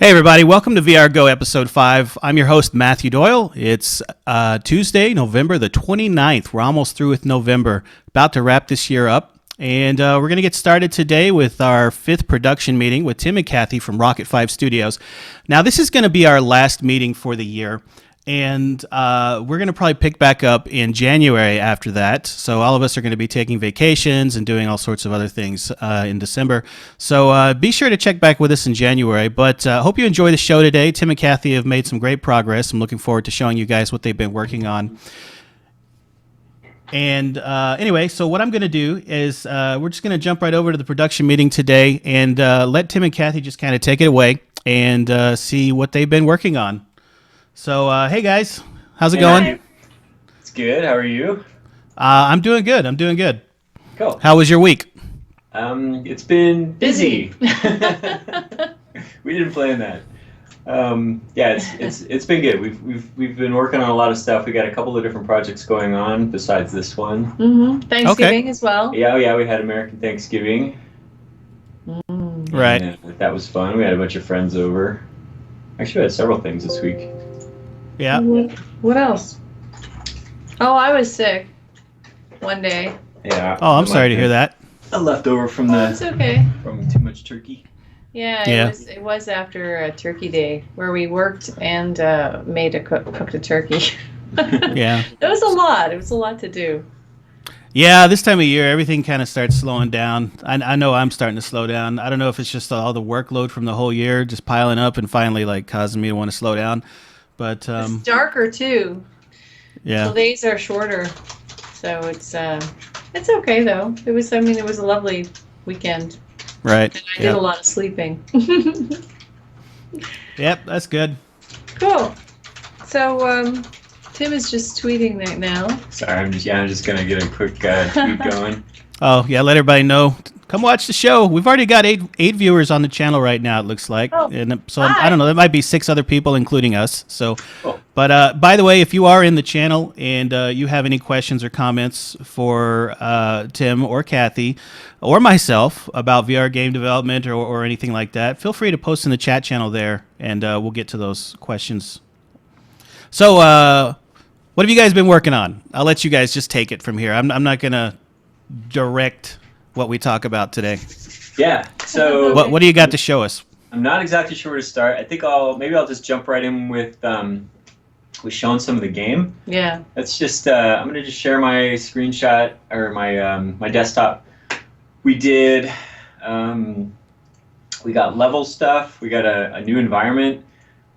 Hey everybody, welcome to VRGO episode 5. I'm your host, Matthew Doyle. It's Tuesday, November the 29th. We're almost through with November, about to wrap this year up. And we're going to get started today with our 5th production meeting with Tim and Kathy from Rocket 5 Studios. Now, this is going to be our last meeting for the year. And we're going to probably pick back up in January after that. So all of us are going to be taking vacations and doing all sorts of other things in December. So be sure to check back with us in January. But I hope you enjoy the show today. Tim and Kathy have made some great progress. I'm looking forward to showing you guys what they've been working on. And anyway, so what I'm going to do is we're just going to jump right over to the production meeting today and let Tim and Kathy just kind of take it away and see what they've been working on. So, hey guys, how's it going? It's good. How are you? I'm doing good. I'm doing good. Cool. How was your week? It's been busy. We didn't plan that. Yeah, it's been good. We've been working on a lot of stuff. We got a couple of different projects going on besides this one. Mm-hmm. Thanksgiving as well. Yeah, we had American Thanksgiving. Right. And, that was fun. We had a bunch of friends over. Actually, we had several things this week. Yeah. What else? Oh, I was sick one day. Yeah. Oh, I'm sorry to hear that. A leftover from It's okay. from too much turkey. Yeah, it was after a turkey day where we worked and cooked a turkey. Yeah. It was a lot. It was a lot to do. Yeah, this time of year, everything kind of starts slowing down. I know I'm starting to slow down. I don't know if it's just all the workload from the whole year just piling up and finally like causing me to want to slow down. But it's darker too. Yeah. The days are shorter, so it's okay though. It was a lovely weekend. Right. And I did a lot of sleeping. Yep, that's good. Cool. So Tim is just tweeting right now. Sorry, I'm just gonna get a quick tweet going. Oh, yeah, let everybody know. Come watch the show. We've already got eight viewers on the channel right now, it looks like. Oh, and so hi. I don't know, there might be 6 other people, including us. So, Cool. But by the way, if you are in the channel and you have any questions or comments for Tim or Kathy or myself about VR game development or anything like that, feel free to post in the chat channel there, and we'll get to those questions. So, what have you guys been working on? I'll let you guys just take it from here. I'm not going to direct what we talk about today. Yeah. So What do you got to show us? I'm not exactly sure where to start. I think I'll just jump right in with showing some of the game. Yeah. Let's just I'm gonna just share my screenshot or my my desktop. We did we got level stuff. We got a new environment.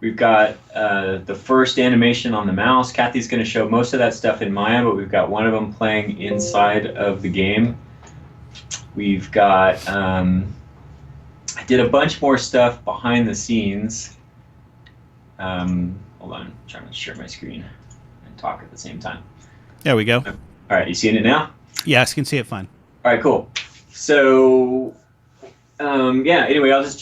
We've got the first animation on the mouse. Kathy's going to show most of that stuff in Maya, but we've got one of them playing inside of the game. We've got, I did a bunch more stuff behind the scenes. Hold on, I'm trying to share my screen and talk at the same time. There we go. All right, you seeing it now? Yes, you can see it fine. All right, cool. So, yeah. Anyway, I'll just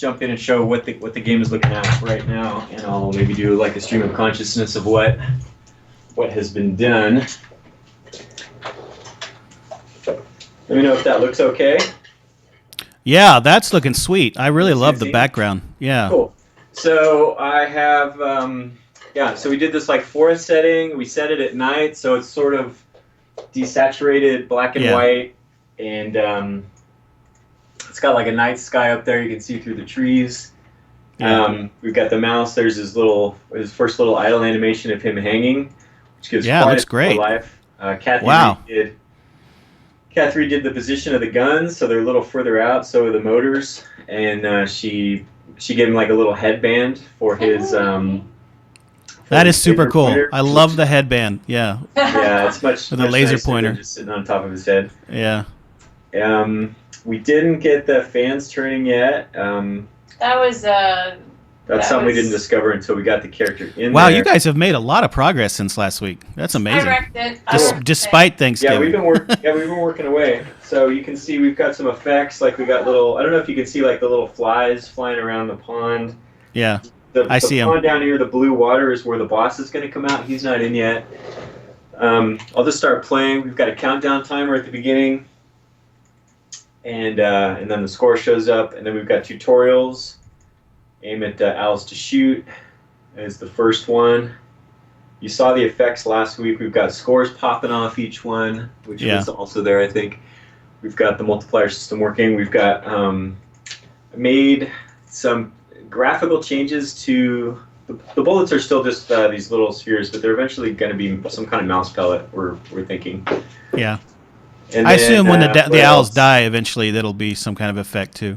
jump in and show what the game is looking at right now, and I'll maybe do like a stream of consciousness of what has been done. Let me know if that looks okay. Yeah, that's looking sweet. I really love the background. Yeah. Cool. So I have, so we did this like forest setting. We set it at night, so it's sort of desaturated black and white, and it's got like a night sky up there. You can see through the trees. Yeah. We've got the mouse. There's his first little idle animation of him hanging, which gives looks great. Life. Kathy redid the position of the guns, so they're a little further out. So are the motors, and she gave him like a little headband for his. That is super cool. Pointer. I love the headband. Yeah. Yeah, it's much. With the laser pointer just sitting on top of his head. Yeah. We didn't get the fans turning yet. That's something we didn't discover until we got the character in there. Wow, you guys have made a lot of progress since last week. That's amazing. I wrecked it. Despite Thanksgiving. Yeah, we've been working away. So you can see we've got some effects. Like we got little. I don't know if you can see like the little flies flying around the pond. Yeah. I see him. The pond down here, the blue water is where the boss is going to come out. He's not in yet. I'll just start playing. We've got a countdown timer at the beginning, and then the score shows up, and then we've got tutorials. aim at owls to shoot is the first one. You saw the effects last week. We've got scores popping off each one, which was also there, I think. We've got the multiplier system working. We've got made some graphical changes to the bullets. Are still just these little spheres, but they're eventually going to be some kind of mouse pellet. We're thinking. Yeah. And I then, assume when the owls else? die, eventually that'll be some kind of effect too.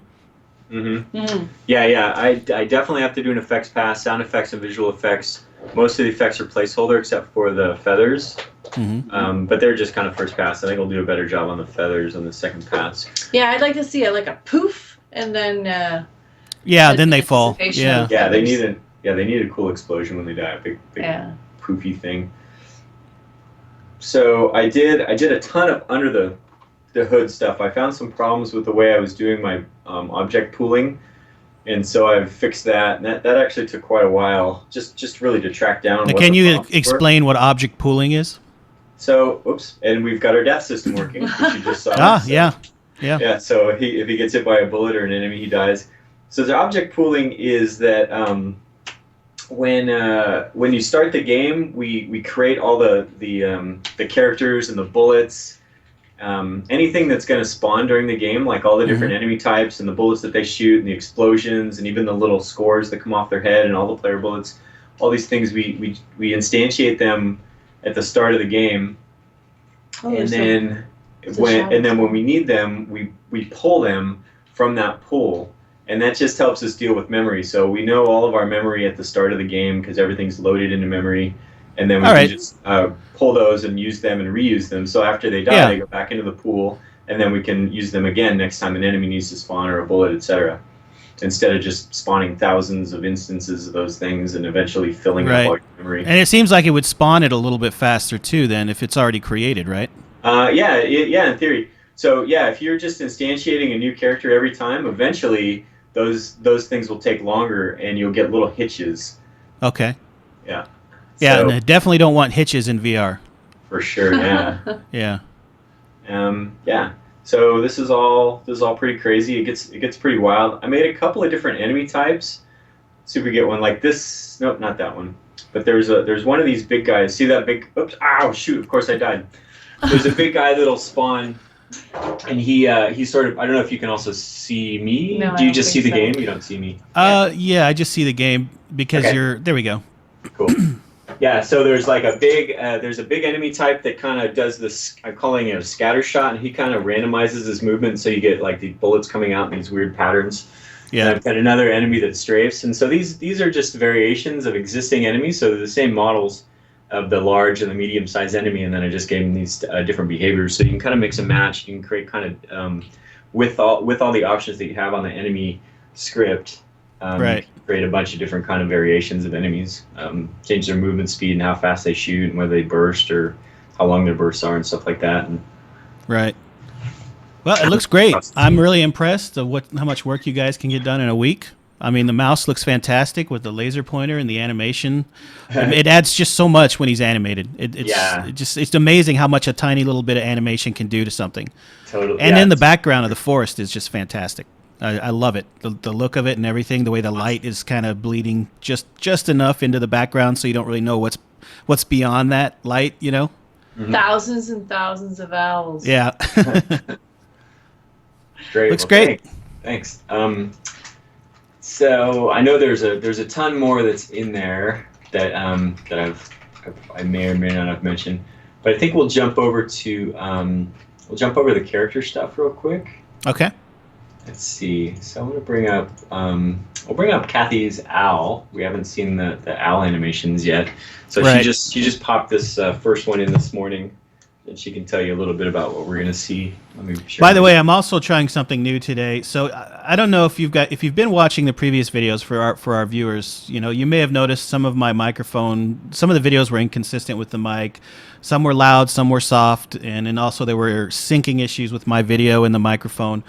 Yeah. I definitely have to do an effects pass, sound effects and visual effects. Most of the effects are placeholder except for the feathers. But they're just kind of first pass. I think I'll do a better job on the feathers on the second pass. Yeah, I'd like to see like a poof and then. Then they fall. Yeah, they need a cool explosion when they die. A big poofy thing. So I did a ton of under the hood stuff. I found some problems with the way I was doing my object pooling, and so I've fixed that. And that actually took quite a while, just really to track down. Can you explain what object pooling is? So, and we've got our death system working, which you just saw. Yeah. So if he gets hit by a bullet or an enemy, he dies. So the object pooling is that when you start the game, we create all the characters and the bullets, anything that's going to spawn during the game, like all the different enemy types and the bullets that they shoot and the explosions and even the little scores that come off their head and all the player bullets, all these things we instantiate them at the start of the game, and then when we need them, we pull them from that pool. And that just helps us deal with memory. So we know all of our memory at the start of the game because everything's loaded into memory. And then we can just pull those and use them and reuse them. So after they die, they go back into the pool, and then we can use them again next time an enemy needs to spawn or a bullet, etc. Instead of just spawning thousands of instances of those things and eventually filling up all your memory. And it seems like it would spawn it a little bit faster too then if it's already created, right? Yeah, in theory. So yeah, if you're just instantiating a new character every time, eventually those things will take longer, and you'll get little hitches. Okay. Yeah. Yeah, so, and I definitely don't want hitches in VR. For sure. Yeah. Yeah. Yeah. So this is all pretty crazy. It gets pretty wild. I made a couple of different enemy types. See if we get one like this. Nope, not that one. But there's one of these big guys. See that big? Oops! Ow! Shoot! Of course I died. There's a big guy that'll spawn. And he's sort of, I don't know if you can also see me. No, do you just see the game? You don't see me. Yeah, I just see the game because there we go. Cool. Yeah, so there's like a big enemy type that kind of does this, I'm calling it a scatter shot, and he kind of randomizes his movement, so you get like the bullets coming out in these weird patterns. Yeah. And I've got another enemy that strafes, and so these are just variations of existing enemies, so they're the same models of the large and the medium-sized enemy, and then I just gave them these different behaviors. So you can kind of mix and match. You can create kind of with all the options that you have on the enemy script. You can create a bunch of different kind of variations of enemies. Change their movement speed and how fast they shoot and whether they burst or how long their bursts are and stuff like that. And right. Well, it looks great. I'm really impressed of how much work you guys can get done in a week. I mean, the mouse looks fantastic with the laser pointer and the animation. It adds just so much when he's animated. It's amazing how much a tiny little bit of animation can do to something. Totally. And then the background of the forest is just fantastic. I love it. The look of it and everything. The way the light is kind of bleeding just enough into the background so you don't really know what's beyond that light. You know. Mm-hmm. Thousands and thousands of owls. Yeah. Great. Looks great. Thanks. So I know there's a ton more that's in there that I may or may not have mentioned, but I think we'll jump over to the character stuff real quick. Okay. Let's see. So I'm gonna bring up we'll bring up Kathy's owl. We haven't seen the owl animations yet, so she just popped this first one in this morning. And she can tell you a little bit about what we're going to see. Let me share. By the way, I'm also trying something new today. So I don't know if you've been watching the previous videos for our viewers. You know, you may have noticed some of my microphone. Some of the videos were inconsistent with the mic. Some were loud, some were soft, and also there were syncing issues with my video and the microphone.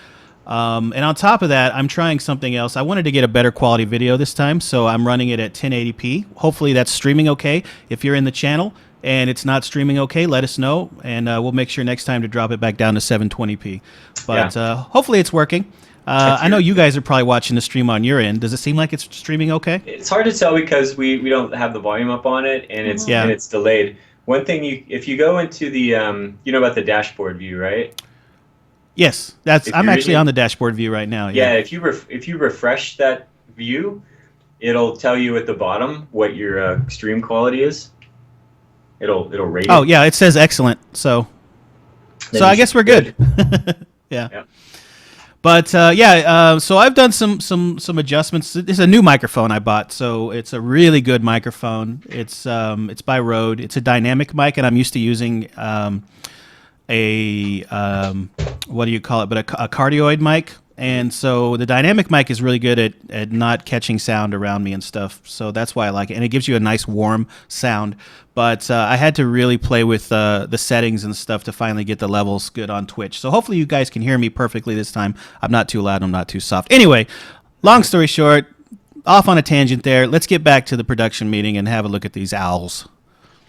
And on top of that, I'm trying something else. I wanted to get a better quality video this time, so I'm running it at 1080p. Hopefully that's streaming okay. If you're in the channel, and it's not streaming okay, let us know, and we'll make sure next time to drop it back down to 720p. But hopefully it's working. I know you guys are probably watching the stream on your end. Does it seem like it's streaming okay? It's hard to tell because we don't have the volume up on it, and it's delayed. One thing, if you go into the you know about the dashboard view, right? Yes, I'm actually on the dashboard view right now. Yeah, if you refresh that view, it'll tell you at the bottom what your stream quality is. It'll rate it. Oh yeah, it says excellent. So I guess we're good. Yeah. But so I've done some adjustments. It's a new microphone I bought, so it's a really good microphone. It's by Rode. It's a dynamic mic, and I'm used to using what do you call it? But a cardioid mic. And so the dynamic mic is really good at not catching sound around me and stuff. So that's why I like it. And it gives you a nice warm sound. But I had to really play with the settings and stuff to finally get the levels good on Twitch. So hopefully you guys can hear me perfectly this time. I'm not too loud. I'm not too soft. Anyway, long story short, off on a tangent there. Let's get back to the production meeting and have a look at these owls.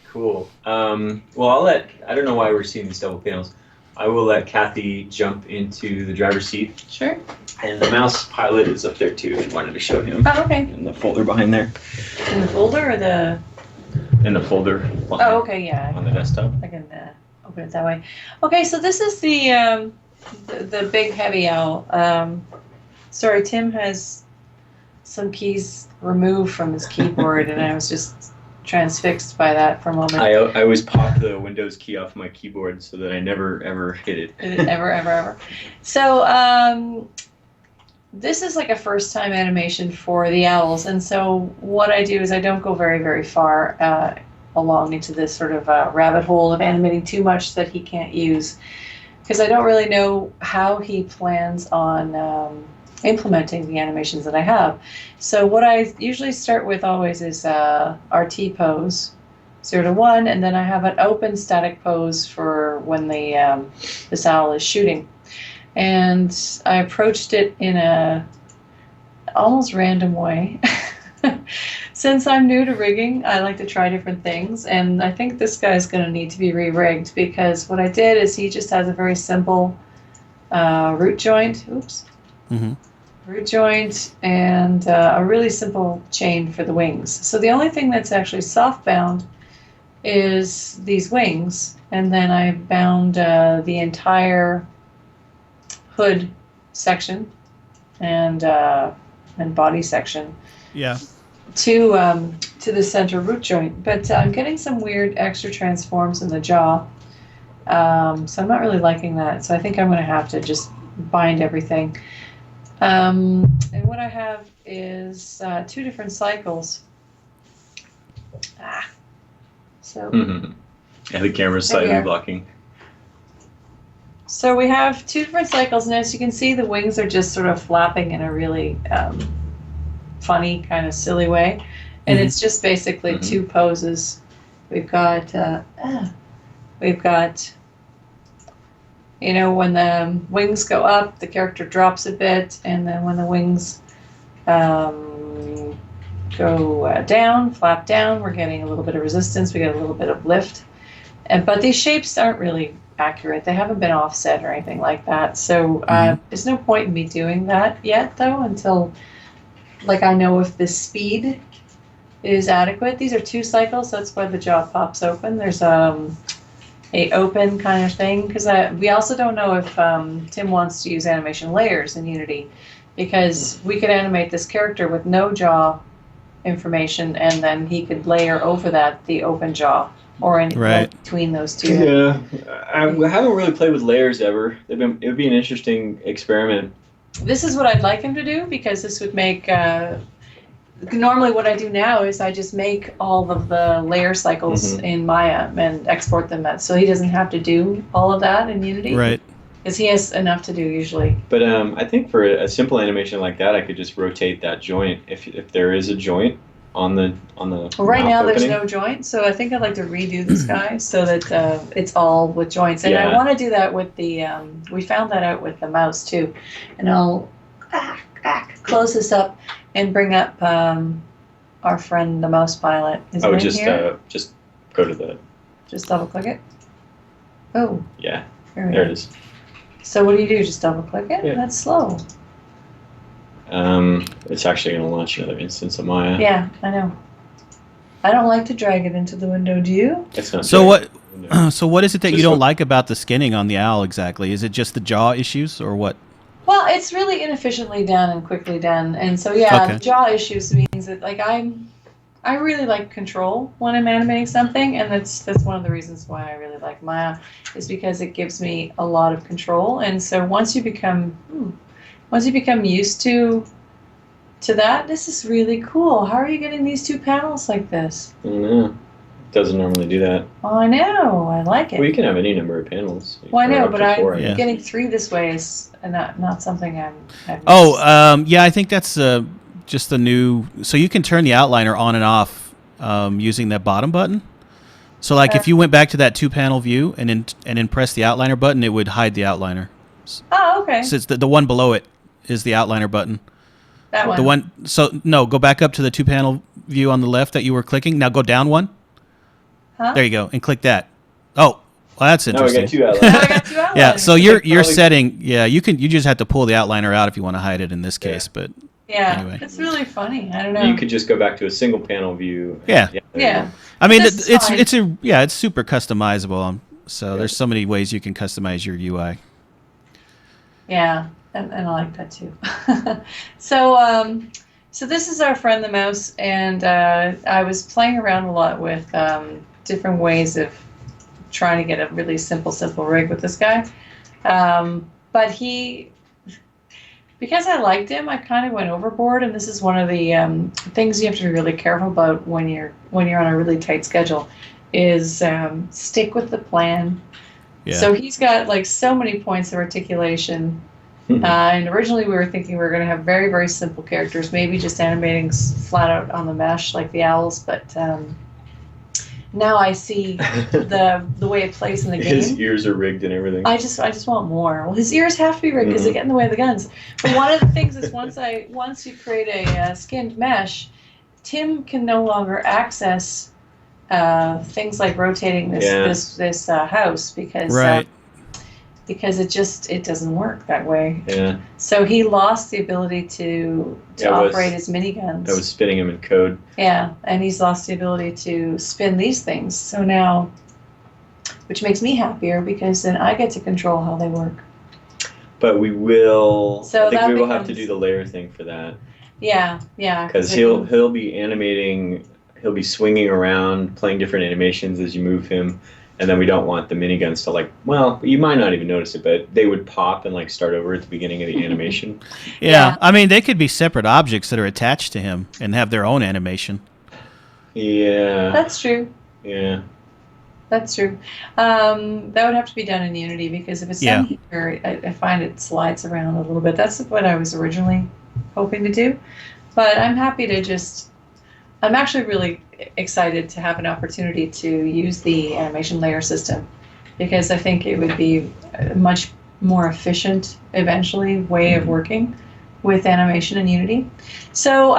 Cool. Well, I don't know why we're seeing these double panels. I will let Kathy jump into the driver's seat. Sure. And the mouse pilot is up there too, if you wanted to show him. Oh, okay. In the folder behind there. In the folder or the... In the folder. Oh, okay, yeah. On the desktop. I can open it that way. Okay, so this is the big heavy owl. Sorry, Tim has some keys removed from his keyboard, and I was just transfixed by that for a moment. I always pop the Windows key off my keyboard so that I never ever hit it. Ever. So this is like a first time animation for the owls, and so what I do is I don't go very, very far along into this sort of rabbit hole of animating too much that he can't use, because I don't really know how he plans on implementing the animations that I have. So what I usually start with always is RT pose, 0 to 1, and then I have an open static pose for when this owl is shooting. And I approached it in a almost random way. Since I'm new to rigging, I like to try different things, and I think this guy's going to need to be re-rigged, because what I did is he just has a very simple root joint. Oops. Mm-hmm. Root joint and a really simple chain for the wings. So the only thing that's actually soft bound is these wings, and then I bound the entire hood section and body section to the center root joint. But I'm getting some weird extra transforms in the jaw, so I'm not really liking that. So I think I'm going to have to just bind everything. And what I have is 2 different cycles. So. Mm-hmm. Yeah, the camera's slightly blocking. So we have 2 different cycles, and as you can see, the wings are just sort of flapping in a really funny, kind of silly way. And it's just basically 2 poses. We've got, when the wings go up, the character drops a bit, and then when the wings go down, flap down, we're getting a little bit of resistance, we get a little bit of lift. But these shapes aren't really accurate. They haven't been offset or anything like that. So there's no point in me doing that yet, though, until I know if the speed is adequate. These are 2 cycles, so that's why the jaw pops open. There's a open kind of thing, because we also don't know if Tim wants to use animation layers in Unity, because we could animate this character with no jaw information, and then he could layer over that the open jaw, or in between those 2. Yeah, I haven't really played with layers ever. It would be an interesting experiment. This is what I'd like him to do, because this would make normally what I do now is I just make all of the layer cycles in Maya and export them, so he doesn't have to do all of that in Unity. Right. Because he has enough to do usually. But I think for a simple animation like that, I could just rotate that joint if there is a joint on the. Well, right now there's no joint, so I think I'd like to redo this guy so that it's all with joints. And I want to do that with the. We found that out with the mouse too, and I'll close this up and bring up our friend the mouse pilot. Is just go to the Just double click it. Oh. Yeah. There There it is. So what do? Just double click it? Yeah. That's slow. It's actually going to launch another instance of Maya. Yeah, I know. I don't like to drag it into the window. Do you? It's not. So what? So what is it that Just you don't what- like about the skinning on the owl exactly? Is it just the jaw issues or what? Well, it's really inefficiently done and quickly done, and so yeah, Okay. the jaw issues means that like I really like control when I'm animating something, and that's one of the reasons why I really like Maya, is because it gives me a lot of control, and so once you become used to that, this is really cool. How are you getting these two panels like this? I don't know. It doesn't normally do that. Oh, I know. I like it. Well, you can have any number of panels. Well, I Or know, up but to 4, I Yeah. guess. getting 3 this way is not something I'm Oh, yeah, I think that's just the new. So you can turn the outliner on and off using that bottom button. So like if you went back to that 2-panel view and then press the outliner button, it would hide the outliner. Oh, okay. So it's the one below it is the outliner button. That one. The one. So no, go back up to the 2-panel view on the left that you were clicking. Now go down one. Huh? There you go, and click that. Oh, well, that's Now we interesting. got 2 Now outlines. I got 2 outliners. Yeah, so your Probably- setting, yeah, you just have to pull the outliner out if you want to hide it in this case, but Yeah, Anyway. it's really funny. I don't know. You could just go back to a single panel view. Yeah. there Yeah. you I mean This is fine. it's super customizable. So there's so many ways you can customize your UI. Yeah, and I like that too. So this is our friend the mouse, and I was playing around a lot with different ways of trying to get a really simple rig with this guy. But because I liked him, I kind of went overboard, and this is one of the things you have to be really careful about when you're on a really tight schedule, is stick with the plan. Yeah. So he's got like so many points of articulation. And originally we were thinking we were going to have very, very simple characters, maybe just animating flat out on the mesh like the owls, but now I see the way it plays in the game. His ears are rigged and everything. I just want more. Well, his ears have to be rigged because they get in the way of the guns. But one of the things is once you create a skinned mesh, Tim can no longer access things like rotating this house because Right. because it doesn't work that way. Yeah, So he lost the ability to operate his miniguns. I was spinning him in code. Yeah, and he's lost the ability to spin these things. So now, which makes me happier because then I get to control how they work. But we will. So I think that we will have to becomes- do the layer thing for that Yeah. because he'll be animating. He'll be swinging around, playing different animations as you move him. And then we don't want the miniguns to well, you might not even notice it, but they would pop and start over at the beginning of the animation. Yeah. I mean, they could be separate objects that are attached to him and have their own animation. Yeah. That's true. Yeah. That's true. That would have to be done in Unity because if it's done here, I find it slides around a little bit. That's what I was originally hoping to do. But I'm happy to I'm actually really excited to have an opportunity to use the animation layer system because I think it would be a much more efficient, eventually, way of working with animation in Unity. So,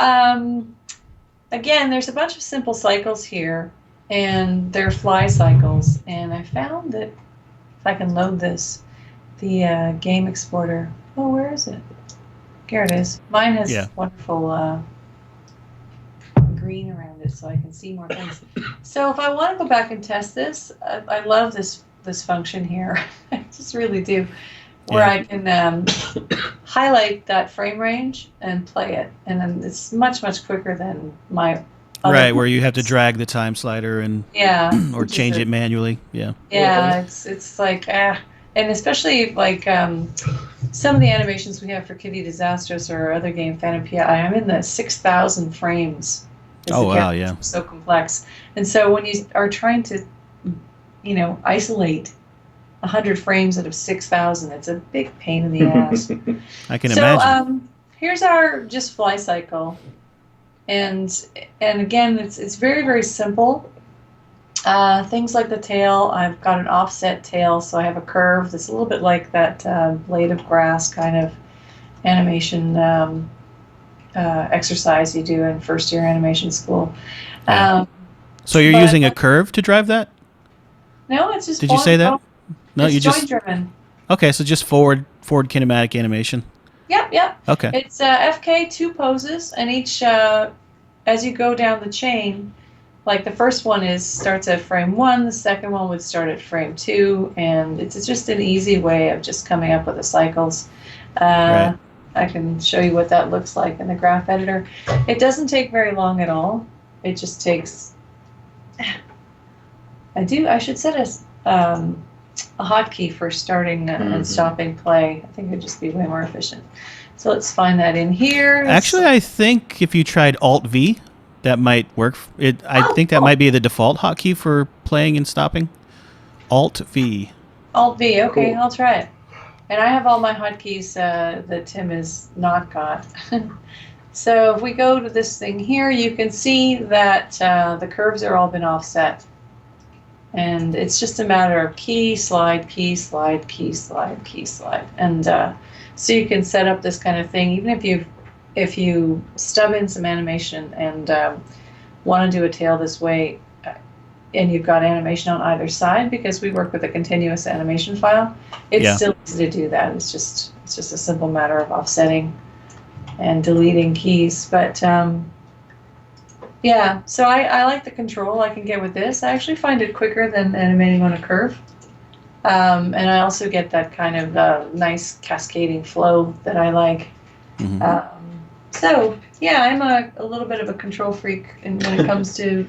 again, there's a bunch of simple cycles here, and they're fly cycles. And I found that if I can load this, the game exporter. Oh, where is it? Here it is. Mine has wonderful green around it so I can see more things. So if I want to go back and test this, I love this function here. I just really do. Where I can highlight that frame range and play it. And then it's much, much quicker than my other Right, where you have to drag the time slider and or change it manually. Yeah. Yeah, it's like, and especially like some of the animations we have for Kitty Disastrous or other game, Phantom PI, I'm in the 6,000 frames. Oh, wow, yeah. So complex. And so when you are trying to, isolate 100 frames out of 6,000, it's a big pain in the ass. I can imagine. Here's our just fly cycle. And again, it's very, very simple. Things like the tail, I've got an offset tail, so I have a curve that's a little bit like that blade of grass kind of animation exercise you do in first year animation school. So you're using a curve to drive that? No, it's just. Did you say that? No, it's you joint just. driven. Okay, so just forward kinematic animation. Yep. Okay. It's FK 2 poses, and each as you go down the chain, like the first one starts at frame 1, the second one would start at frame 2, and it's just an easy way of just coming up with the cycles. Right. I can show you what that looks like in the graph editor. It doesn't take very long at all. It just takes. I should set a hotkey for starting and stopping play. I think it would just be way more efficient. So let's find that in here. Actually, I think if you tried Alt V, that might work. I think that might be the default hotkey for playing and stopping. Alt V. Alt V. Okay, Cool. I'll try it. And I have all my hotkeys that Tim has not got. So if we go to this thing here, you can see that the curves are all been offset. And it's just a matter of key, slide, key, slide, key, slide, key, slide. And so you can set up this kind of thing, even if you stub in some animation and want to do a tail this way, and you've got animation on either side, because we work with a continuous animation file, it's still easy to do that. It's just a simple matter of offsetting and deleting keys. But yeah, so I like the control I can get with this. I actually find it quicker than animating on a curve. And I also get that kind of nice cascading flow that I like. So yeah, I'm a little bit of a control freak, and when it comes to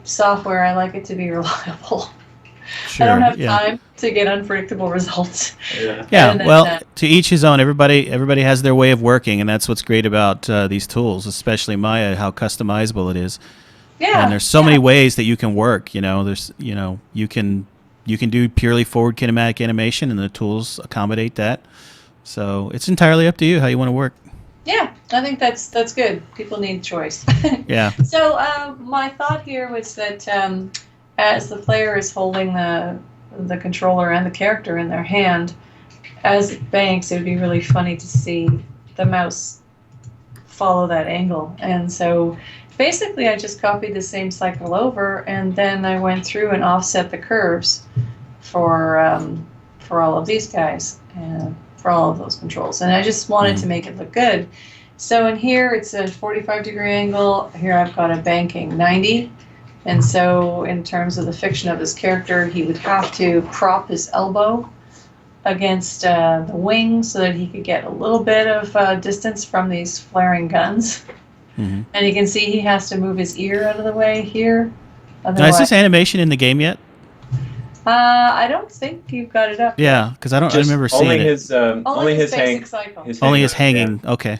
software, I like it to be reliable. Sure, I don't have time to get unpredictable results. Yeah, well, to each his own. Everybody has their way of working, and that's what's great about these tools, especially Maya, how customizable it is. Yeah. And there's so many ways that you can work. There's you can do purely forward kinematic animation, and the tools accommodate that. So it's entirely up to you how you want to work. Yeah, I think that's good. People need choice. Yeah. So my thought here was that as the player is holding the controller and the character in their hand, as it banks, it would be really funny to see the mouse follow that angle. And so basically I just copied the same cycle over, and then I went through and offset the curves for all of these guys, and for all of those controls. And I just wanted to make it look good. So in here it's a 45-degree angle. Here I've got a banking 90. And so in terms of the fiction of his character, he would have to prop his elbow against the wing so that he could get a little bit of distance from these flaring guns. And you can see he has to move his ear out of the way here. Now, is this animation in the game yet? I don't think you've got it up. Yeah, because I remember seeing it. Only his basic cycle. Only his hanging. Yeah. Okay.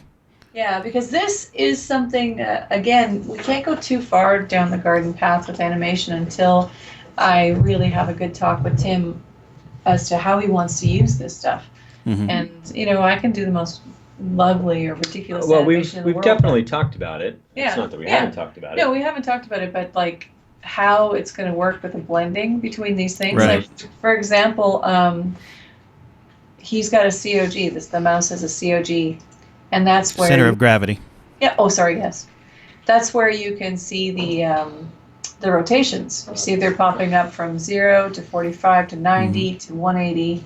Yeah, because this is something, again, we can't go too far down the garden path with animation until I really have a good talk with Tim as to how he wants to use this stuff. And, I can do the most lovely or ridiculous animation in the world. We've definitely talked about it. Yeah. It's not that we haven't talked about it. No, we haven't talked about it, but, like, how it's going to work with the blending between these things. Right. Like, for example, he's got a COG. The mouse has a COG. And that's where center of gravity. Yeah. Oh, sorry. Yes, that's where you can see the rotations. You see they're popping up from 0 to 45 to 90 to 180,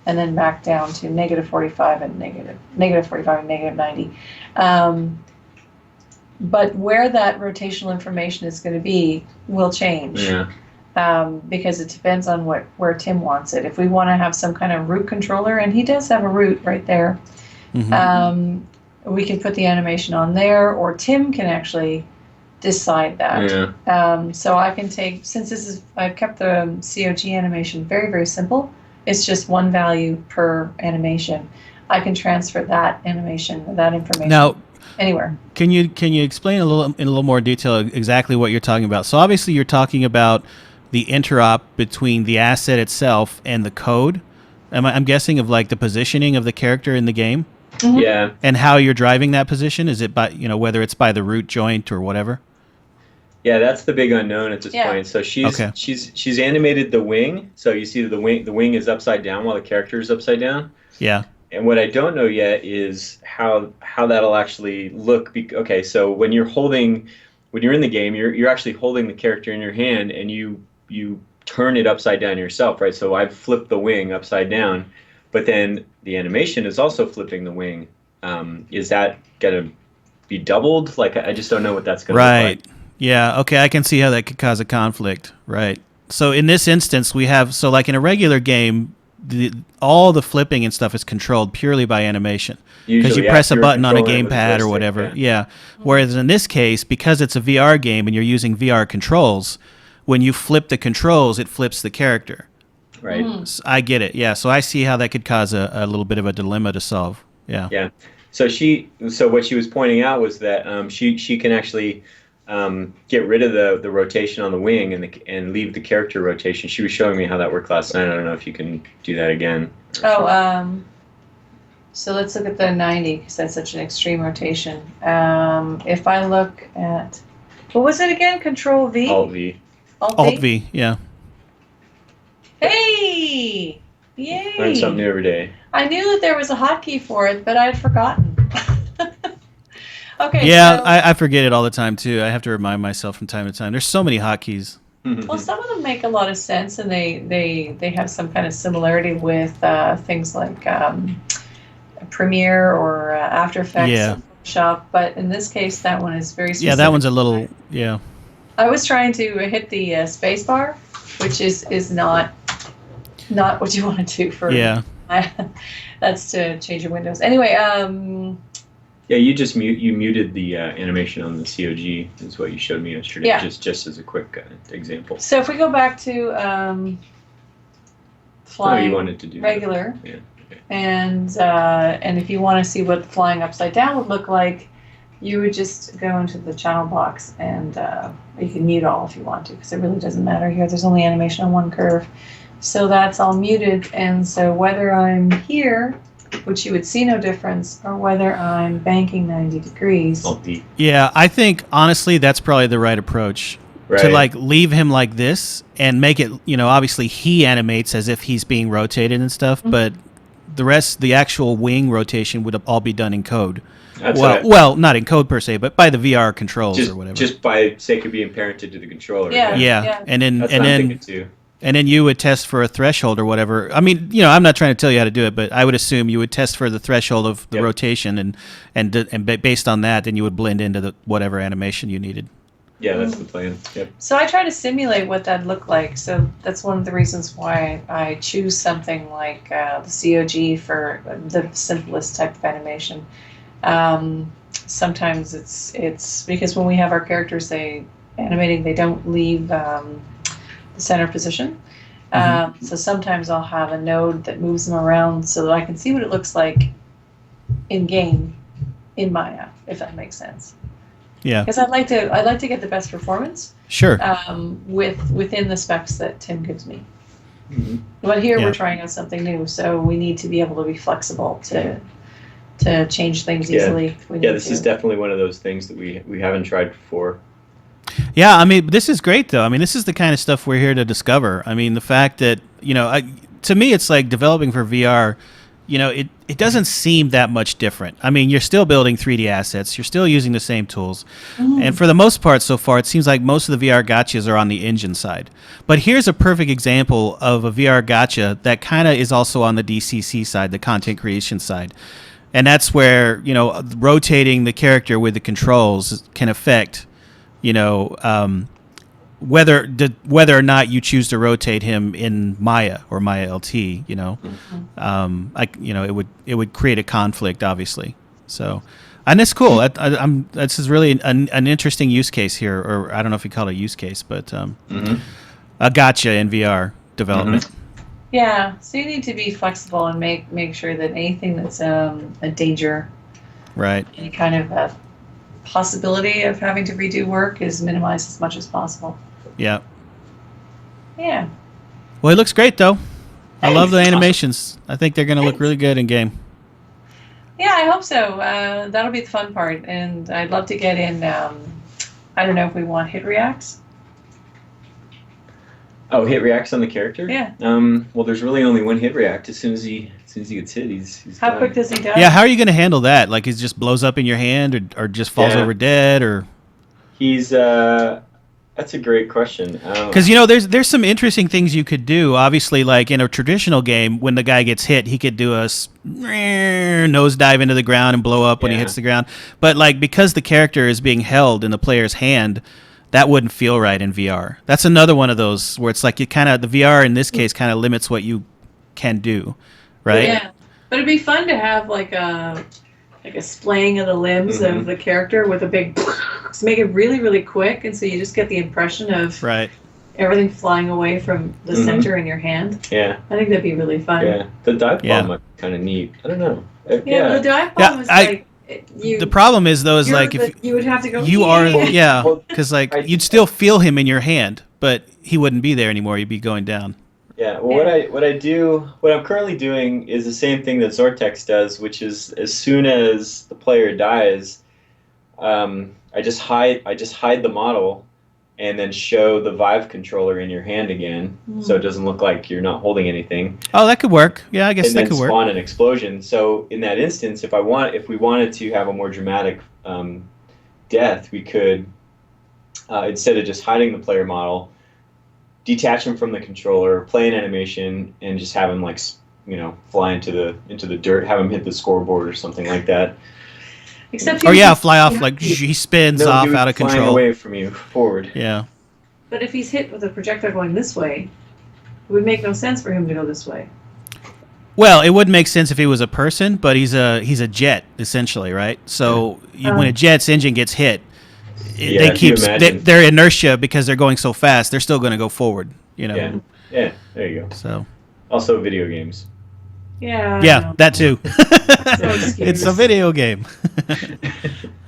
and then back down to negative 45 and negative 45 and negative 90. But where that rotational information is going to be will change. Yeah. Because it depends on where Tim wants it. If we want to have some kind of root controller, and he does have a root right there. We can put the animation on there, or Tim can actually decide that. Yeah. So I can take, since I've kept the COG animation very, very simple. It's just one value per animation. I can transfer that animation, that information now anywhere. Can you explain in a little more detail exactly what you're talking about? So obviously you're talking about the interop between the asset itself and the code. I'm guessing of like the positioning of the character in the game. Yeah. And how you're driving that position? Is it by whether it's by the root joint or whatever? Yeah, that's the big unknown at this point. So she's animated the wing. So you see the wing is upside down while the character is upside down. Yeah. And what I don't know yet is how that'll actually look. Okay, so when you're in the game, you're actually holding the character in your hand, and you turn it upside down yourself, right? So I've flipped the wing upside down, but then the animation is also flipping the wing. Is that gonna be doubled? Like, I just don't know what that's gonna look like. Right. Yeah. Okay. I can see how that could cause a conflict. Right. So in this instance, we have like in a regular game, all the flipping and stuff is controlled purely by animation because Usually, you press a you're button on a controlling it with a gamepad or joystick, whatever. yeah. Yeah. Whereas in this case, because it's a VR game and you're using VR controls, when you flip the controls, it flips the character. Right. So I get it. Yeah. So I see how that could cause a little bit of a dilemma to solve. Yeah. Yeah. So what she was pointing out was that she can actually get rid of the rotation on the wing and leave the character rotation. She was showing me how that worked last night. I don't know if you can do that again. So let's look at the 90 because that's such an extreme rotation. If I look at, what was it again? Control V? Alt V. Alt V. Yeah. Hey! Yay! Learn something new every day. I knew that there was a hotkey for it, but I had forgotten. Okay. Yeah, so, I forget it all the time too. I have to remind myself from time to time. There's so many hotkeys. well, some of them make a lot of sense, and they have some kind of similarity with things like Premiere or After Effects, Yeah. Photoshop. But in this case, that one is very specific. Yeah, that one's a little. Yeah. I was trying to hit the space bar, which is not what you want to do for. Yeah. That's to change your windows. Anyway, Yeah, you just muted the animation on the COG is what you showed me yesterday. Yeah. Just as a quick example. so if we go back to flying you wanted to do that. regular, Yeah. Okay. and if you want to see what flying upside down would look like, you would just go into the channel box and you can mute all if you want to, because it really doesn't matter here. There's only animation on one curve. So that's all muted, and so whether I'm here, which you would see no difference, or whether I'm banking 90 degrees. Alt D. Yeah, I think honestly that's probably the right approach. Right. To like leave him like this and make it, obviously he animates as if he's being rotated and stuff, but the rest, the actual wing rotation would all be done in code. That's Well, not in code per se, but by the VR controls or whatever. Just by sake of being parented to the controller. Yeah. Yeah, and then That's what I'm thinking too. and then you would test for a threshold or whatever. I mean, I'm not trying to tell you how to do it, but I would assume you would test for the threshold of the rotation, and based on that, then you would blend into the whatever animation you needed. Yeah, that's the plan. Yep. So I try to simulate what that'd look like. So that's one of the reasons why I choose something like the COG for the simplest type of animation. Sometimes it's because when we have our characters animating, they don't leave the center position. So sometimes I'll have a node that moves them around so that I can see what it looks like in game in Maya, if that makes sense. Yeah. Because I'd like to get the best performance. Sure. Within the specs that Tim gives me. Mm-hmm. But here we're trying out something new, so we need to be able to be flexible to change things easily. If we need this is definitely one of those things that we haven't tried before. Yeah, I mean, this is great though. I mean, this is the kind of stuff we're here to discover. I mean, the fact that to me, it's like developing for VR. It doesn't seem that much different. I mean, you're still building 3D assets. You're still using the same tools. And for the most part so far, it seems like most of the VR gotchas are on the engine side. But here's a perfect example of a VR gotcha that kind of is also on the DCC side, the content creation side. And that's where, rotating the character with the controls can affect, whether or not you choose to rotate him in Maya or Maya LT, it would create a conflict, obviously. So, and it's cool. This is really an interesting use case here, or I don't know if you call it a use case, but a gotcha in VR development. Yeah, so you need to be flexible and make sure that anything that's a danger, right, any kind of a possibility of having to redo work is minimized as much as possible. Yeah. Yeah. Well, it looks great though. I love the Thanks. animations. I think they're going to look really good in game. Yeah, I hope so. That'll be the fun part, and I'd love to get in. I don't know if we want hit reacts. Oh, hit reacts on the character? Yeah. Well, there's really only one hit react. As soon as he gets hit, he's How done. quick does he die? Yeah, how are you going to handle that? Like, it just blows up in your hand, or just falls over dead, or? He's That's a great question. Because there's some interesting things you could do. Obviously, like in a traditional game, when the guy gets hit, he could do a nosedive into the ground and blow up when he hits the ground. But like because the character is being held in the player's hand, that wouldn't feel right in VR. That's another one of those where it's like the VR in this case kind of limits what you can do, right? Yeah, but it'd be fun to have like a splaying of the limbs of the character with a big, to make it really, really quick, and so you just get the impression of everything flying away from the center in your hand. Yeah. I think that'd be really fun. Yeah. The dive bomb might be kind of neat. I don't know. But the dive bomb is like... the problem is, though, is like if you would have to go... You are... Yeah, because like you'd still feel him in your hand, but he wouldn't be there anymore. You'd be going down. Yeah, well, what I'm currently doing is the same thing that Zortex does, which is as soon as the player dies, I just hide the model, and then show the Vive controller in your hand again, so it doesn't look like you're not holding anything. Oh, that could work. Yeah, I guess that could work. And then spawn an explosion. So in that instance, if we wanted to have a more dramatic death, we could instead of just hiding the player model, detach him from the controller, play an animation, and just have him like fly into the dirt, have him hit the scoreboard or something like that. Except fly off like he spins off out of control, flying away from you forward. Yeah. But if he's hit with a projectile going this way, it would make no sense for him to go this way. Well, it would make sense if he was a person, but he's a jet essentially, right? So when a jet's engine gets hit, they keep their inertia because they're going so fast. They're still going to go forward. Yeah. There you go. So. Also, video games. Yeah. Yeah, that too. It's a video game.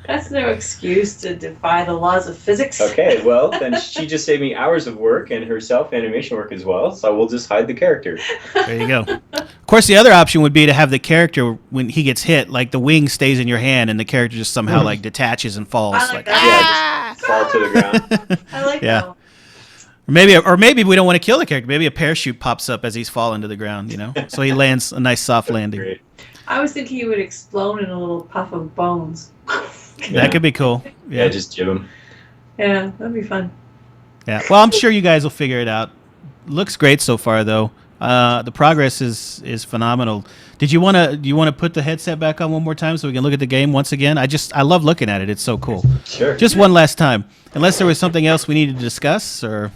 That's no excuse to defy the laws of physics. Okay, well, then she just saved me hours of work and herself animation work as well, so we'll just hide the character. There you go. Of course, the other option would be to have the character, when he gets hit, like the wing stays in your hand and the character just somehow like detaches and falls. I like that. Just fall to the ground. I like that. Or maybe we don't want to kill the character. Maybe a parachute pops up as he's falling to the ground, so he lands a nice soft landing. Great. I was thinking he would explode in a little puff of bones. That could be cool. Yeah, just jib him. Yeah, that'd be fun. Yeah, well, I'm sure you guys will figure it out. Looks great so far, though. The progress is phenomenal. Do you want to put the headset back on one more time so we can look at the game once again? I love looking at it. It's so cool. Sure. Just one last time, unless there was something else we needed to discuss or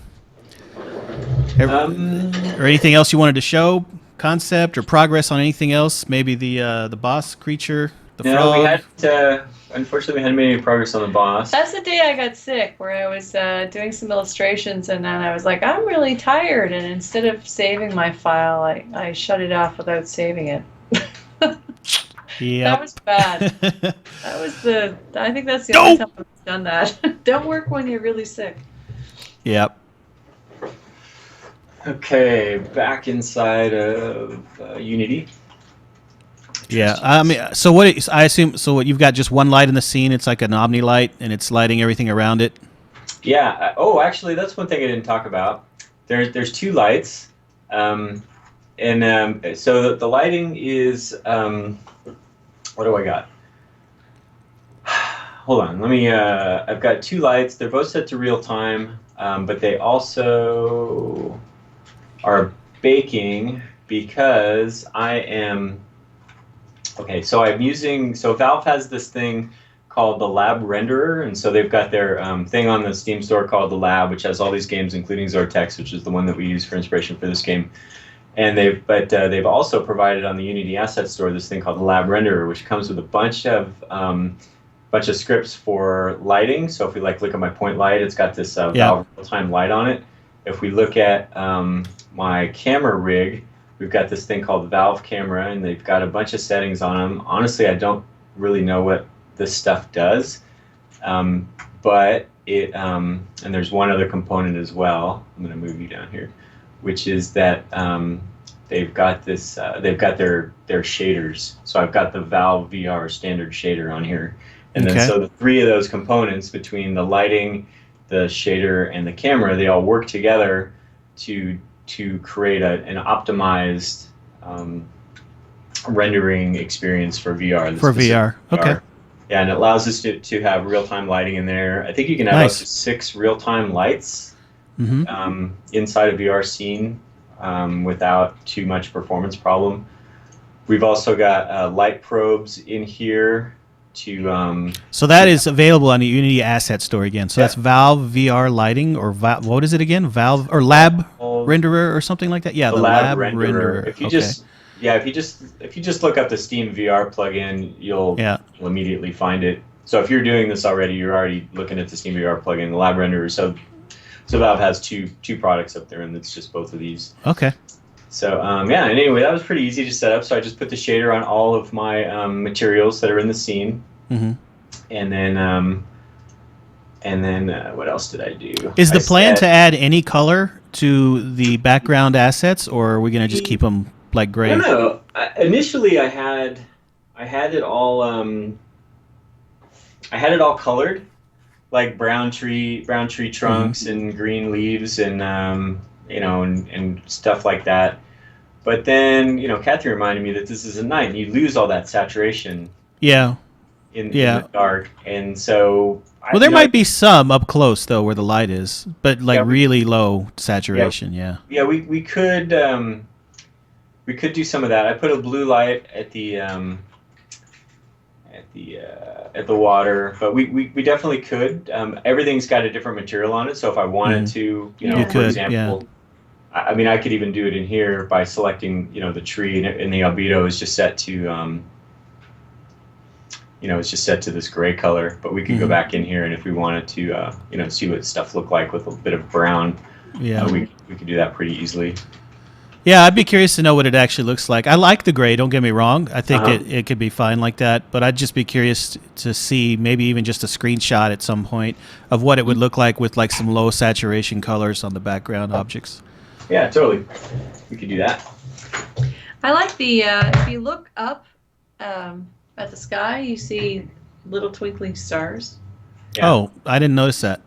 anything else you wanted to show, concept or progress on anything else. Maybe the boss creature, the frog. Unfortunately, we hadn't made any progress on the boss. That's the day I got sick, where I was doing some illustrations, and then I was like, I'm really tired, and instead of saving my file, I shut it off without saving it. Yeah, that was bad. I think that's the only time I've done that. Don't work when you're really sick. Yep. Okay, back inside of Unity. Yeah, I mean, so what? I assume so. What, you've got just one light in the scene? It's like an omni light, and it's lighting everything around it. Yeah. Actually, that's one thing I didn't talk about. There's two lights, so the lighting is what do I got? Hold on. Let me. I've got two lights. They're both set to real time, but they also are baking because I am. Okay, so Valve has this thing called the Lab Renderer, and so they've got their thing on the Steam store called the Lab, which has all these games, including Zortex, which is the one that we use for inspiration for this game. And they've also provided on the Unity Asset Store this thing called the Lab Renderer, which comes with a bunch of scripts for lighting. So if we look at my point light, it's got this Valve real-time light on it. If we look at my camera rig, we've got this thing called the Valve Camera, and they've got a bunch of settings on them. Honestly, I don't really know what this stuff does, but it and there's one other component as well. I'm going to move you down here, which is that they've got this. They've got their shaders. So I've got the Valve VR standard shader on here, and then so the three of those components between the lighting, the shader, and the camera, they all work together to create an optimized rendering experience for VR. For VR, okay. Yeah, and it allows us to have real-time lighting in there. I think you can have up to 6 real-time lights inside a VR scene without too much performance problem. We've also got light probes in here to... so that is available on the Unity Asset Store again. So that's Valve VR Lighting, or what is it again? Valve or Lab Renderer or something like that? Yeah, the Lab Renderer. If you just look up the Steam VR plugin, you'll immediately find it. So if you're doing this already, you're already looking at the Steam VR plugin, the Lab Renderer. So Valve has two products up there, and it's just both of these. Okay. So and anyway, that was pretty easy to set up. So I just put the shader on all of my materials that are in the scene, and then what else did I do? Is the plan to add any color to the background assets, or are we going to just keep them like gray? I don't know. Initially, I had it all. I had it all colored, like brown tree trunks and green leaves, and and stuff like that. But then Kathy reminded me that this is a night, and you lose all that saturation. Yeah. In the dark, and so. Well, there might be some up close though, where the light is, but like really low saturation. Yeah. Yeah, we could do some of that. I put a blue light at the water, but we definitely could. Everything's got a different material on it, so if I wanted to, for example, I mean, I could even do it in here by selecting, the tree, and the albedo is just set to, it's just set to this gray color. But we could go back in here, and if we wanted to, see what stuff looked like with a bit of brown, we could do that pretty easily. Yeah, I'd be curious to know what it actually looks like. I like the gray, don't get me wrong. I think it could be fine like that, but I'd just be curious to see maybe even just a screenshot at some point of what it would look like with like some low saturation colors on the background objects. Yeah, totally. We could do that. I like the, if you look up at the sky, you see little twinkling stars. Yeah. Oh, I didn't notice that.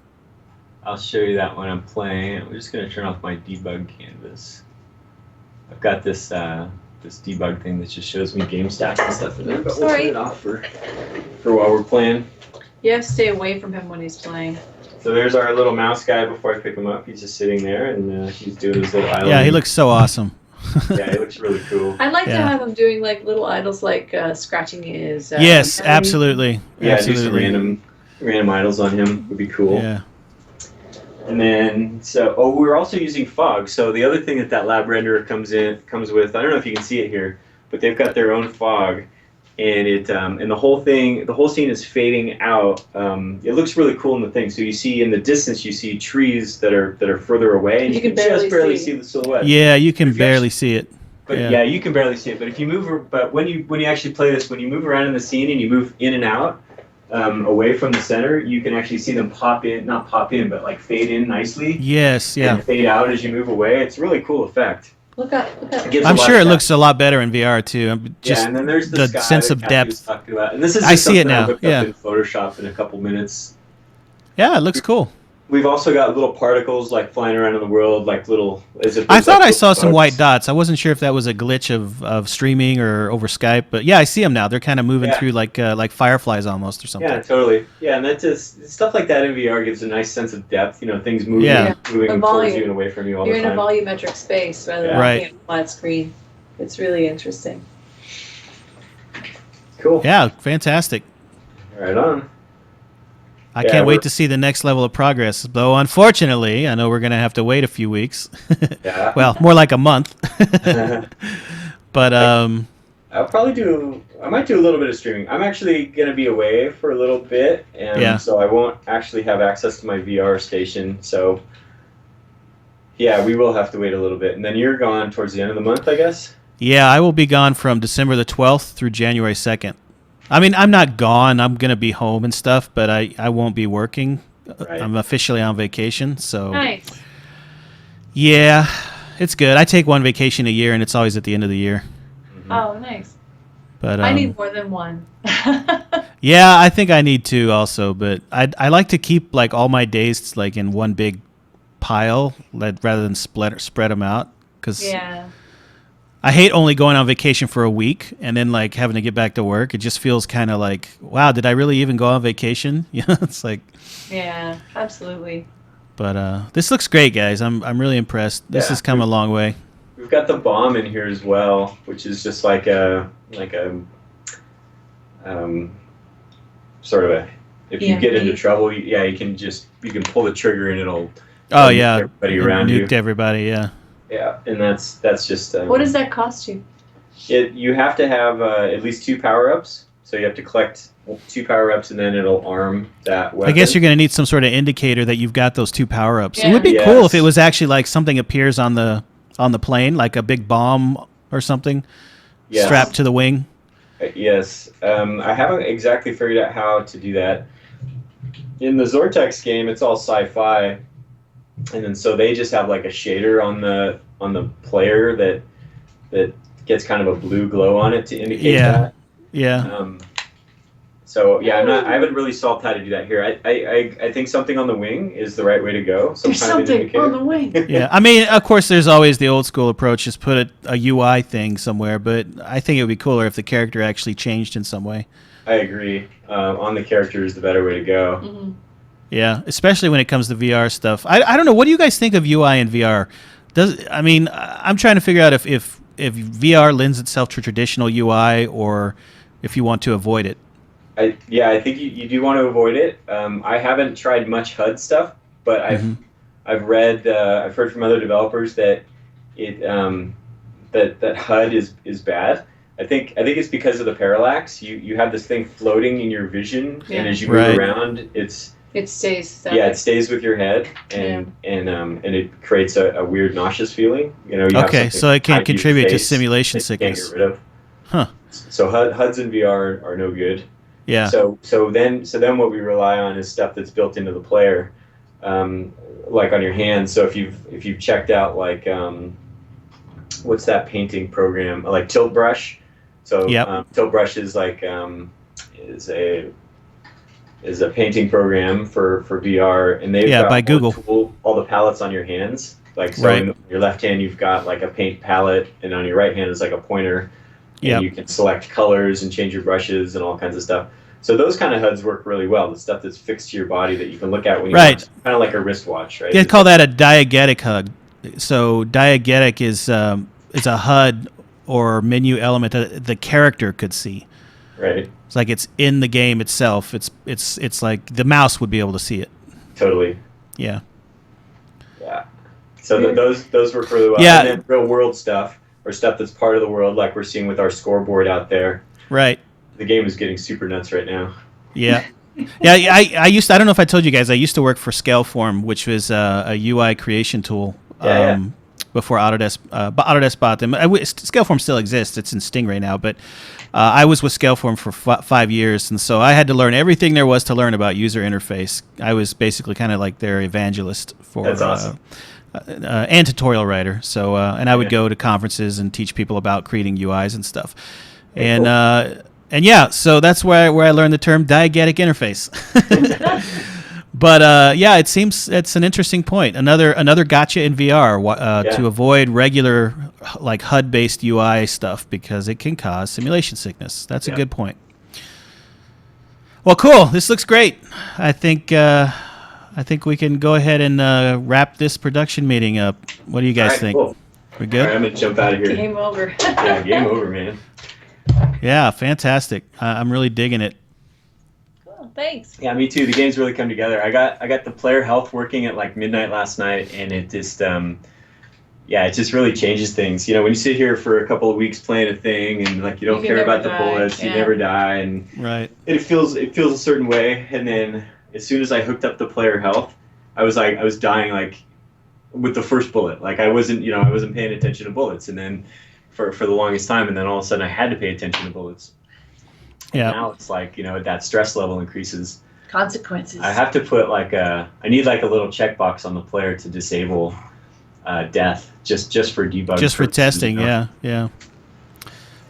I'll show you that when I'm playing. I'm just going to turn off my debug canvas. I've got this this debug thing that just shows me game stats and stuff in there, but we'll turn it off for while we're playing. You have to stay away from him when he's playing. So there's our little mouse guy before I pick him up. He's just sitting there, and he's doing his little idle. Yeah, he looks so awesome. Yeah, he looks really cool. I'd like to have him doing like little idols, like scratching his. Yes, absolutely. Yeah, do some random idols on him would be cool. Yeah. And then, we're also using fog. So the other thing that lab renderer comes with, I don't know if you can see it here, but they've got their own fog, and it and the whole scene is fading out. It looks really cool in the thing. So you see in the distance, you see trees that are further away, and you can just barely see the silhouette. Yeah, you can barely see it. But you can barely see it. But if you move, when you actually play this, when you move around in the scene and you move in and out. Away from the center, you can actually see them not pop in, but like fade in nicely. Yes, yeah. And fade out as you move away. It's a really cool effect. Look up. I'm sure it looks a lot better in VR too. Just and then there's the sky sense of depth. And this is I see it now. I'll look up in Photoshop in a couple minutes. Yeah, it looks cool. We've also got little particles like flying around in the world, like little. I thought I saw some white dots. I wasn't sure if that was a glitch of streaming or over Skype, but yeah, I see them now. They're kind of moving through like fireflies almost or something. Yeah, totally. Yeah, and that's just stuff like that in VR gives a nice sense of depth. Things moving towards you and away from you all the time. You're in a volumetric space rather than looking at a flat screen. It's really interesting. Cool. Yeah, fantastic. Right on. I can't wait to see the next level of progress, though unfortunately, I know we're going to have to wait a few weeks. Yeah. Well, more like a month. But I might do a little bit of streaming. I'm actually going to be away for a little bit, and so I won't actually have access to my VR station. So, yeah, we will have to wait a little bit. And then you're gone towards the end of the month, I guess? Yeah, I will be gone from December the 12th through January 2nd. I mean, I'm not gone. I'm going to be home and stuff, but I won't be working. Right. I'm officially on vacation, so... Nice. Yeah, it's good. I take one vacation a year, and it's always at the end of the year. Mm-hmm. Oh, nice. But I need more than one. Yeah, I think I need two also, but I like to keep like all my days like in one big pile rather than spread them out. Cause I hate only going on vacation for a week and then like having to get back to work. It just feels kind of like, wow, did I really even go on vacation? It's like, Yeah, absolutely. but this looks great, guys. I'm really impressed. This has come a long way. We've got the bomb in here as well, which is just like a sort of a, if you get into trouble, you can pull the trigger and it'll nuke everybody around you. Everybody, yeah. Yeah, and that's just. What does that cost you? You have to have at least 2 power-ups, so you have to collect 2 power-ups, and then it'll arm that weapon. I guess you're going to need some sort of indicator that you've got those 2 power-ups. Yeah. It would be cool if it was actually like something appears on the plane, like a big bomb or something strapped to the wing. Yes. I haven't exactly figured out how to do that. In the Zortex game, it's all sci-fi, and then so they just have like a shader on the player that gets kind of a blue glow on it to indicate that. Yeah. So yeah, I haven't really solved how to do that here. I think something on the wing is the right way to go. There's something on the wing. Yeah, I mean, of course, there's always the old school approach: just put a UI thing somewhere. But I think it would be cooler if the character actually changed in some way. I agree. On the character is the better way to go. Mm-hmm. Yeah, especially when it comes to VR stuff. I don't know. What do you guys think of UI in VR? I'm trying to figure out if VR lends itself to traditional UI or if you want to avoid it. I think you do want to avoid it. I haven't tried much HUD stuff, but I've read, I've heard from other developers that that HUD is bad. I think it's because of the parallax. You have this thing floating in your vision, and as you move around, it stays. It stays with your head, and it creates a weird nauseous feeling. You so it can contribute to simulation sickness. Can't get rid of. Huh. So HUDs in VR are no good. Yeah. So then what we rely on is stuff that's built into the player, like on your hands. So if you've checked out like what's that painting program, like Tilt Brush. So Tilt Brush is like is a painting program for VR, and they've got by Google all the palettes on your hands. Like so, in your left hand you've got like a paint palette, and on your right hand is like a pointer. And you can select colors and change your brushes and all kinds of stuff. So those kind of HUDs work really well. The stuff that's fixed to your body that you can look at when you want, kind of like a wristwatch, right? Yeah, call that a diegetic HUD. So diegetic is a HUD or menu element that the character could see. Right. It's like it's in the game itself. It's like the mouse would be able to see it. Totally. Yeah. Yeah. So those work really well. Yeah. And then real world stuff, or stuff that's part of the world, like we're seeing with our scoreboard out there. Right. The game is getting super nuts right now. Yeah. Yeah, I don't know if I told you guys, I used to work for Scaleform, which was a UI creation tool before Autodesk bought them. Scaleform still exists. It's in Stingray now, but I was with Scaleform for 5 years, and so I had to learn everything there was to learn about user interface. I was basically kind of like their evangelist for That's awesome. And tutorial writer. So and I would go to conferences and teach people about creating UIs and stuff. And cool. And yeah, so that's where I learned the term diegetic interface. But yeah, it seems it's an interesting point. Another gotcha in VR to avoid regular like HUD-based UI stuff because it can cause simulation sickness. That's a good point. Well, cool. This looks great. I think we can go ahead and wrap this production meeting up. What do you guys think? Cool. We good? All right, I'm gonna jump out of here. Game over. Yeah, game over, man. Yeah, fantastic. I'm really digging it. Cool, thanks. Yeah, me too. The game's really come together. I got the player health working at like midnight last night, and it just it just really changes things. When you sit here for a couple of weeks playing a thing and like you don't care about the bullets, you never die, and it feels a certain way. And then as soon as I hooked up the player health, I was dying like with the first bullet. Like I wasn't paying attention to bullets, and then for the longest time, and then all of a sudden I had to pay attention to bullets. Yeah. Now it's like, that stress level increases. Consequences. I have to put I need like a little checkbox on the player to disable death just for debugging. Just for testing, yeah.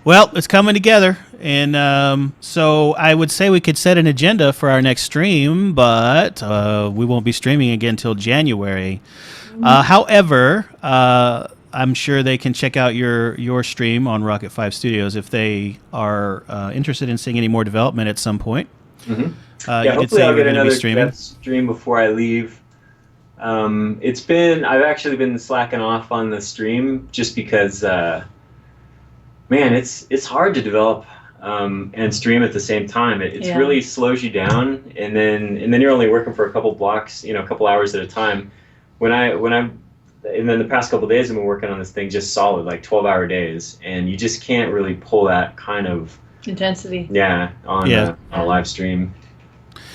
Well, it's coming together, and so I would say we could set an agenda for our next stream, but we won't be streaming again until January. However, I'm sure they can check out your stream on Rocket 5 Studios if they are interested in seeing any more development at some point. Mm-hmm. You did hopefully say I'll you were get going to be another streaming. dev stream before I leave. I've actually been slacking off on the stream just because, man, it's hard to develop and stream at the same time. It really slows you down, and then you're only working for a couple blocks, a couple hours at a time. And then the past couple of days I've been working on this thing just solid, like 12-hour days, and you just can't really pull that kind of intensity. On a live stream.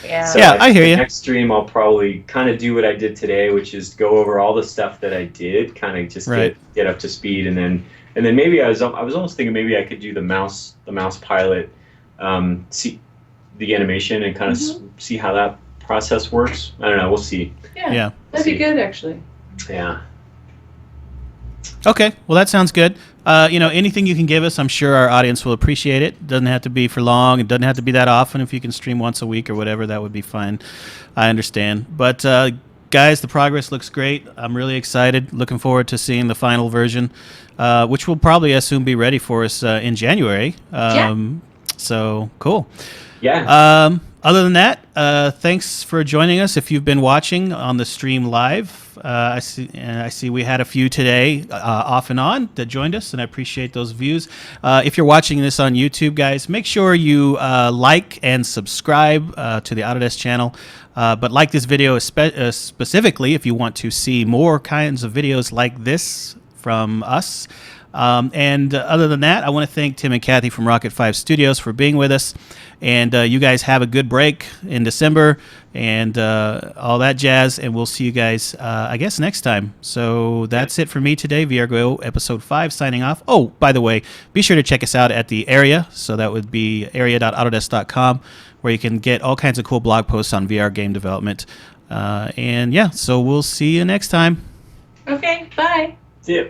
Yeah. So I hear you. Next stream I'll probably kind of do what I did today, which is go over all the stuff that I did, kind of just get up to speed, and then maybe I was almost thinking maybe I could do the mouse pilot, see the animation and kind of see how that process works. I don't know. We'll see. Yeah. That'd be good, actually. Yeah. Okay, well that sounds good. Anything you can give us, I'm sure our audience will appreciate it. Doesn't have to be for long. It doesn't have to be that often. If you can stream once a week or whatever, that would be fine. I understand. But guys, the progress looks great. I'm really excited. Looking forward to seeing the final version, which will probably as soon be ready for us in January. So cool. Yeah. Other than that, thanks for joining us. If you've been watching on the stream live, I see we had a few today off and on that joined us, and I appreciate those views. If you're watching this on YouTube, guys, make sure you like and subscribe to the Autodesk channel. But like this video specifically if you want to see more kinds of videos like this from us. And other than that, I want to thank Tim and Kathy from Rocket 5 Studios for being with us. And you guys have a good break in December and all that jazz. And we'll see you guys, I guess, next time. So that's it for me today. VRGO episode 5 signing off. Oh, by the way, be sure to check us out at the area. So that would be area.autodesk.com, where you can get all kinds of cool blog posts on VR game development. So we'll see you next time. Okay, bye. See ya.